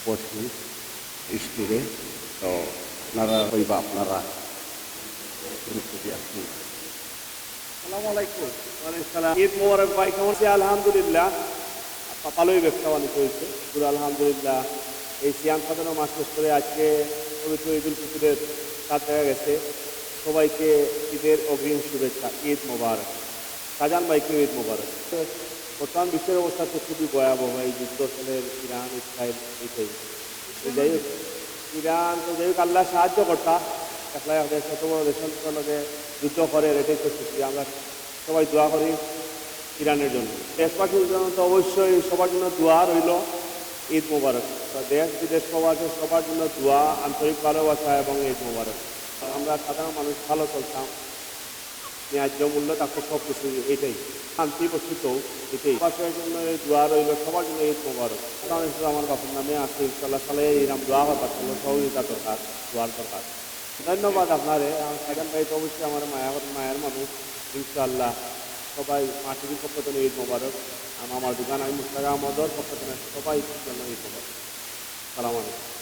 উপস্থিত স্টিলে। তো আপনারা হইবা আপনারা গুরুত্ব দিয়ে আসুন। আসসালামু আলাইকুম। ওয়ালাইকুম সালাম। ঈদ মোবারক ভাই, কেমন আছি? আলহামদুলিল্লাহ ভালোই ব্যবসা বাণিজ্য হয়েছে পুরো আলহামদুলিল্লাহ। এই সিয়াম সাধারণ মাস শেষ করে আজকে পবিত্র ঈদ উল ফিতরের রাত দেখা গেছে। সবাইকে ঈদের অগ্রিম শুভেচ্ছা, ঈদ মোবারক। শাহজাহান ভাইকে ঈদ মোবারক। বর্তমান বিশ্বের অবস্থা তো খুবই ভয়াবহ, এই যুদ্ধ চলে ইরান ইসরায়েল এইটাই। তো যাই হোক, ইরান তো যাই হোক আল্লাহ সাহায্য কর্তা, একলাই দেশ এত বড় দেশের লগে যুদ্ধ করে, এটাই তো সত্যি। আমরা সবাই দোয়া করি ইরানের জন্য। দেশবাসীর জন্য তো অবশ্যই সবার জন্য দোয়া রইল। ঈদ মোবারক। দেশ বিদেশ প্রবাসী সবার জন্য দোয়া, আন্তরিক ভালোবাসা এবং ঈদ মোবারক। আমরা সাধারণ মানুষ ভালো চলতাম, ন্যায্য মূল্য থাকতো সব কিছু, এটাই শান্তি বসিত, এটাই প্রবাসের জন্য এই দোয়া রইল, সবার জন্য ঈদ মোবারক। আমার বাপুর নামে আছে ইনশাল্লাহ সালে এরকম দোয়া হবার জন্য সহযোগিতা দরকার, দোয়ার দরকার। ধন্যবাদ আপনারে। আমার শাহজাহান ভাই তো অবশ্যই আমার মায়ের মানুষ। ইনশাআল্লাহ সবাই মাটির পক্ষ থেকে ঈদ মোবারক। আমার দোকান আমি মুস্তাক আহমদর পক্ষ থেকে সবাই জন্য ঈদ মোবারক। সালাম আলাইকুম।